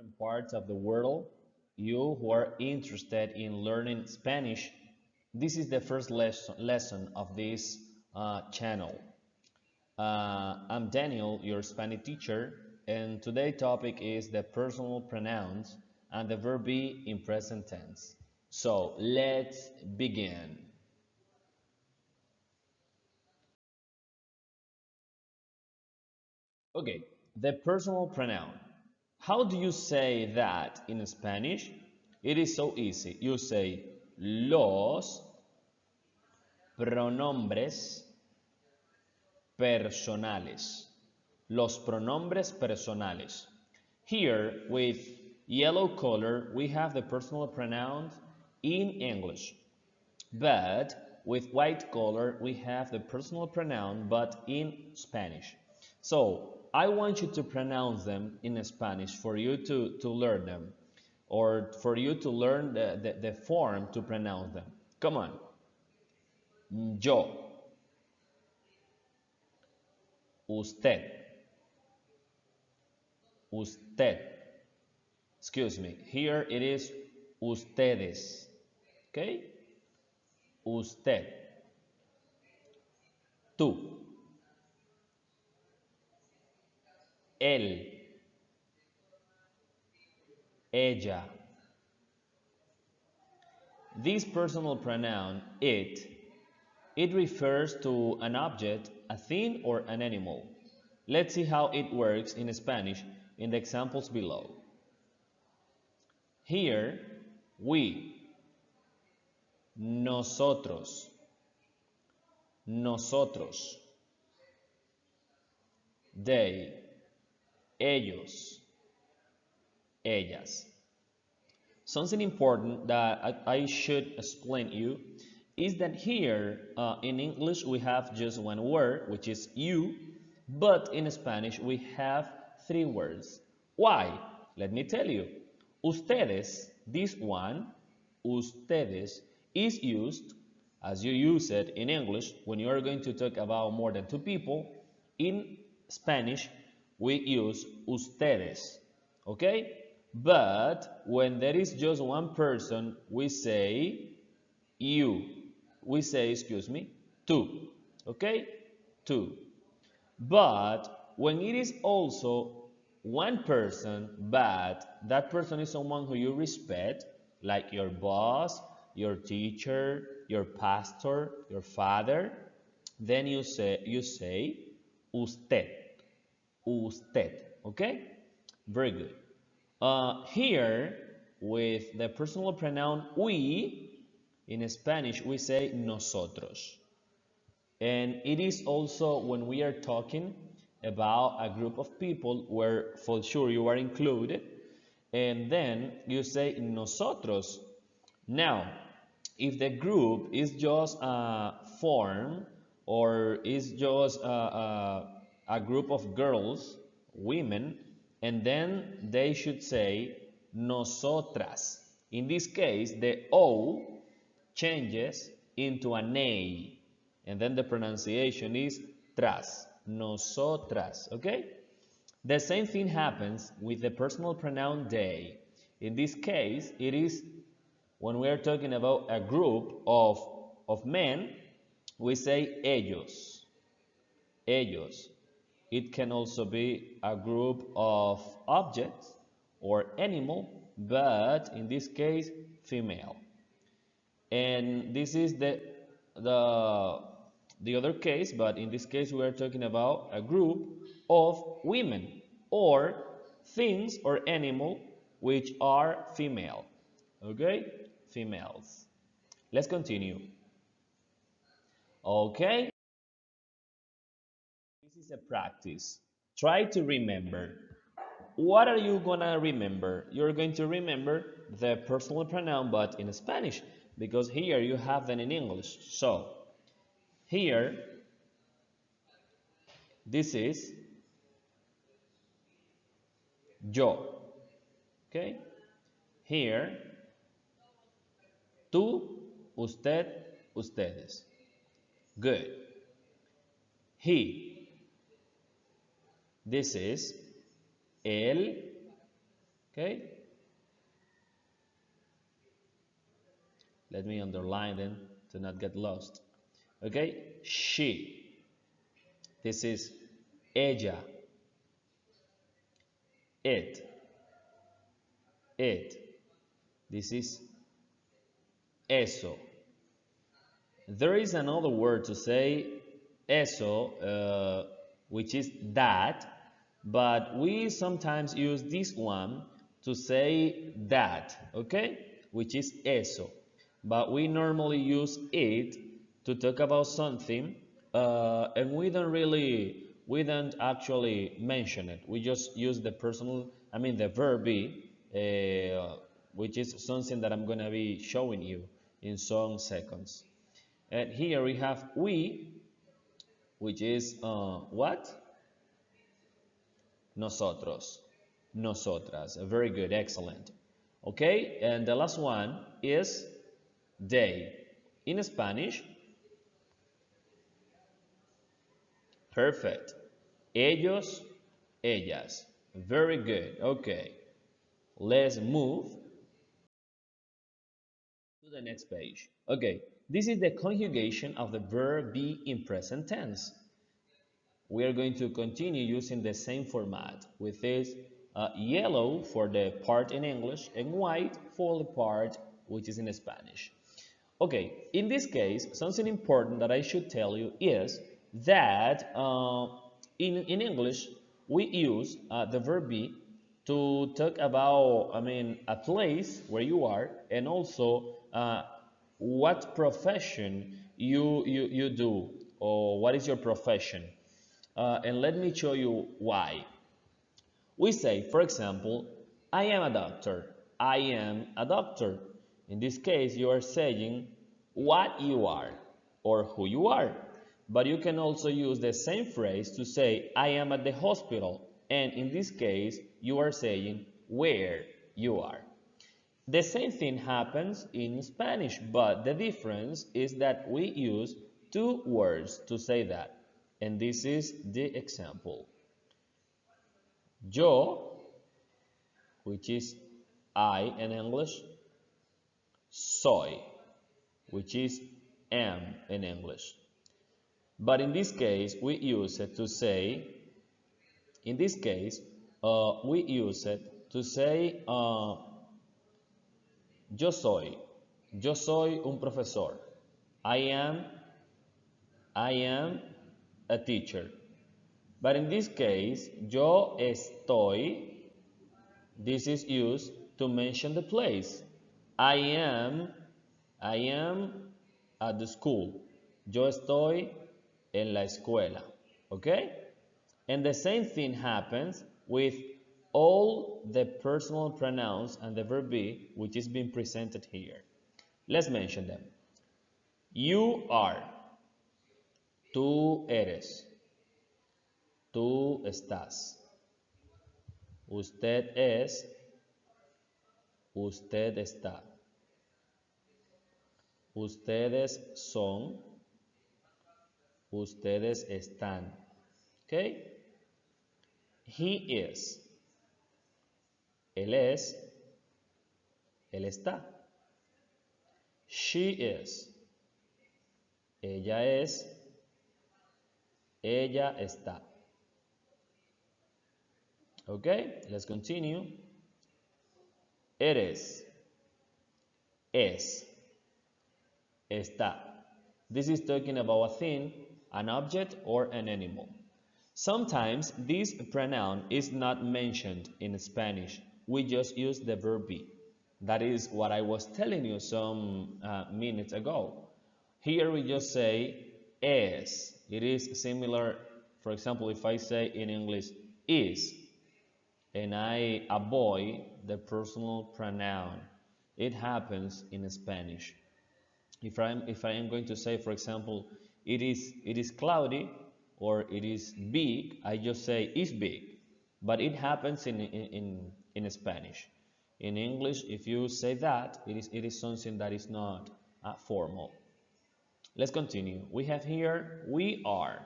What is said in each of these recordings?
different parts of the world, you who are interested in learning Spanish, this is the first lesson of this channel. I'm Daniel, your Spanish teacher, and today's topic is the personal pronouns and the verb be in present tense. So let's begin. Okay, the personal pronoun. How do you say that in Spanish? It is so easy. You say los pronombres personales. Los pronombres personales. Here, with yellow color, we have the personal pronouns in English. But with white color, we have the personal pronoun, but in Spanish. So I want you to pronounce them in Spanish for you to learn them, or for you to learn the form to pronounce them. Come on. Yo, usted, usted. Excuse me. Here it is ustedes. Okay? Usted. Tú. Él. Ella. This personal pronoun, it refers to an object, a thing, or an animal. Let's see how it works in Spanish in the examples below. Here, we, nosotros, nosotros, they, ellos, ellas. Something important that I should explain you is that here in English we have just one word, which is you, but in Spanish we have three words. Why? Let me tell you. Ustedes, this one, ustedes, is used as you use it in English when you are going to talk about more than two people. In Spanish, we use ustedes, okay? But when there is just one person, we say you. We say, excuse me, tú, okay? Tú. But when it is also one person, but that person is someone who you respect, like your boss, your teacher, your pastor, your father, then you say usted, usted, okay? Very good. Here, with the personal pronoun we, in Spanish we say nosotros. And it is also when we are talking about a group of people where for sure you are included, and then you say nosotros. Now, if the group is just a form or is just a group of girls, women, and then they should say nosotras. In this case, the O changes into an A, and then the pronunciation is tras, nosotras, okay? The same thing happens with the personal pronoun they. In this case, it is when we are talking about a group of men, we say ellos, ellos. It can also be a group of objects or animal, but in this case, female. And this is the other case, but in this case we are talking about a group of women or things or animal which are female. Okay? Females. Let's continue. Okay? This is a practice. Try to remember. What are you gonna remember? You're going to remember the personal pronoun but in Spanish, because here you have them in English. So, here, this is yo. Okay? Here, tú, usted, ustedes. Good. He. This is él, Okay, let me underline them to not get lost. Okay, she. This is ella. It. It. This is eso. There is another word to say eso, which is that, but we sometimes use this one to say that, okay, which is eso. But we normally use it to talk about something, and we don't actually mention it. We just use the the verb be, which is something that I'm gonna be showing you in some seconds. And here we have we, which is what? Nosotros, nosotras. Very good, excellent. Okay, and the last one is they. In Spanish, perfect. Ellos, ellas. Very good. Okay, let's move to the next page. Okay, this is the conjugation of the verb be in present tense. We are going to continue using the same format with this yellow for the part in English and white for the part which is in Spanish. Okay, in this case, something important that I should tell you is that in English, we use the verb be to talk about, a place where you are and also what profession you do or what is your profession. And let me show you why. We say, for example, I am a doctor. I am a doctor. In this case, you are saying what you are or who you are. But you can also use the same phrase to say, I am at the hospital. And in this case, you are saying where you are. The same thing happens in Spanish, but the difference is that we use two words to say that. And this is the example. Yo, which is I in English, soy, which is am in English. But in this case, we use it to say, in this case, we use it to say, yo soy un profesor. I am, I am a teacher. But in this case, yo estoy, this is used to mention the place. I am at the school. Yo estoy en la escuela. Okay? And the same thing happens with all the personal pronouns and the verb be, which is being presented here. Let's mention them. You are. Tú eres. Tú estás. Usted es. Usted está. Ustedes son. Ustedes están. Okay? He is. Él es. Él está. She is. Ella es. Ella está. Okay, let's continue. Eres. Es. Está. This is talking about a thing, an object, or an animal. Sometimes this pronoun is not mentioned in Spanish. We just use the verb be. That is what I was telling you some minutes ago. Here we just say es. It is similar, for example, if I say in English is, and I avoid the personal pronoun. It happens in Spanish. If I am going to say, for example, it is cloudy or it is big, I just say is big. But it happens in Spanish. In English, if you say that, it is something that is not formal. Let's continue. We have here, we are.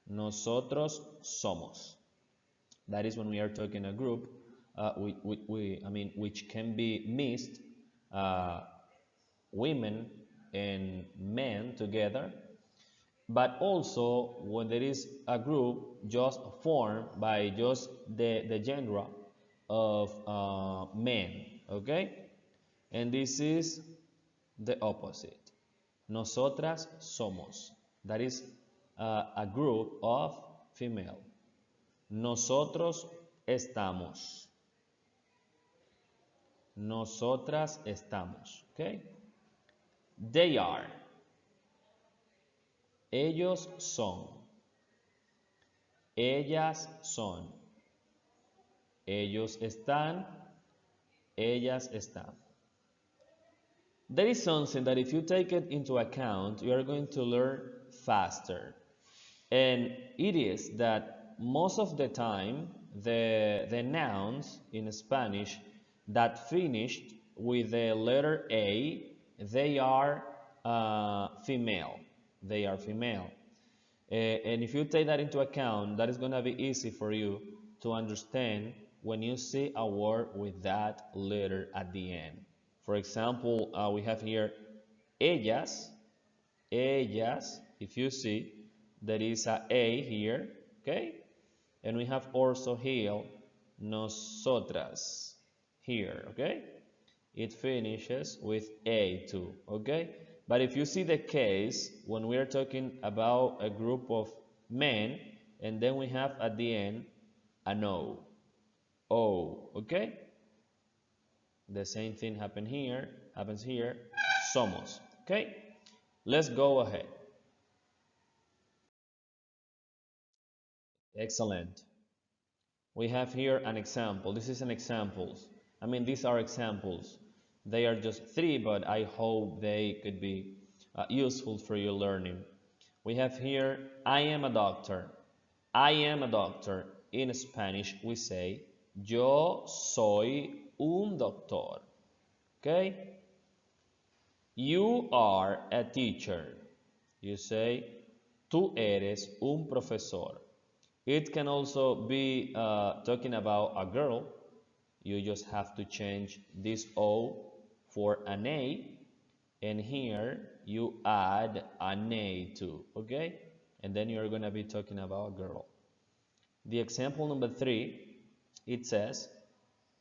Nosotros somos. That is when we are talking a group. which can be mixed, uh, women and men together, but also when there is a group just formed by just the genre of men, okay? And this is the opposite. Nosotras somos. That is a group of female. Nosotros estamos. Nosotras estamos. Okay? They are. Ellos son. Ellas son. Ellos están. Ellas están. There is something that if you take it into account, you are going to learn faster. And it is that most of the time, the nouns in Spanish that finished with the letter A, they are female. They are female. And if you take that into account, that is going to be easy for you to understand when you see a word with that letter at the end. For example, we have here ellas. Ellas, if you see, there is a here, okay? And we have also here nosotras here, okay? It finishes with a too, okay? But if you see the case, when we are talking about a group of men, and then we have at the end an O, okay? The same thing happens here, somos, okay? Let's go ahead. Excellent. We have here an example. This is an examples. These are examples. They are just 3, but I hope they could be useful for your learning. We have here, I am a doctor. I am a doctor. In Spanish, we say, yo soy un doctor. Okay? You are a teacher. You say, tú eres un profesor. It can also be talking about a girl. You just have to change this O for an A, and here you add an A too, okay? And then you're going to be talking about a girl. The example number 3, it says,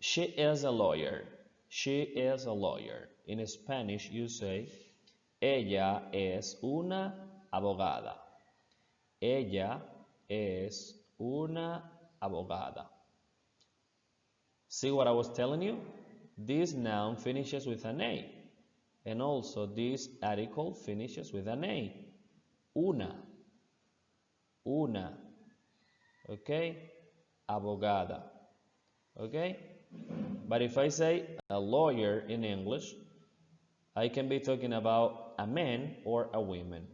she is a lawyer. She is a lawyer. In Spanish, you say, ella es una abogada. Ella es una abogada. See what I was telling you? This noun finishes with an A. And also this article finishes with an A. Una. Una. Okay? Abogada. Okay? But if I say a lawyer in English, I can be talking about a man or a woman.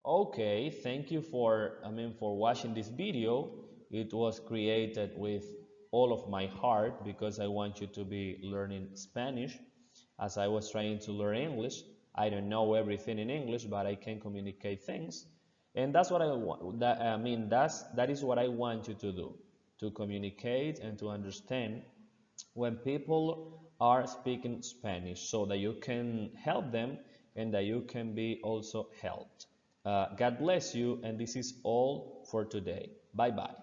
Okay, thank you for watching this video. It was created with all of my heart because I want you to be learning Spanish. As I was trying to learn English, I don't know everything in English, but I can communicate things. And that's what I want. That is what I want you to do, to communicate and to understand when people are speaking Spanish, so that you can help them and that you can be also helped. God bless you, and this is all for today. Bye-bye.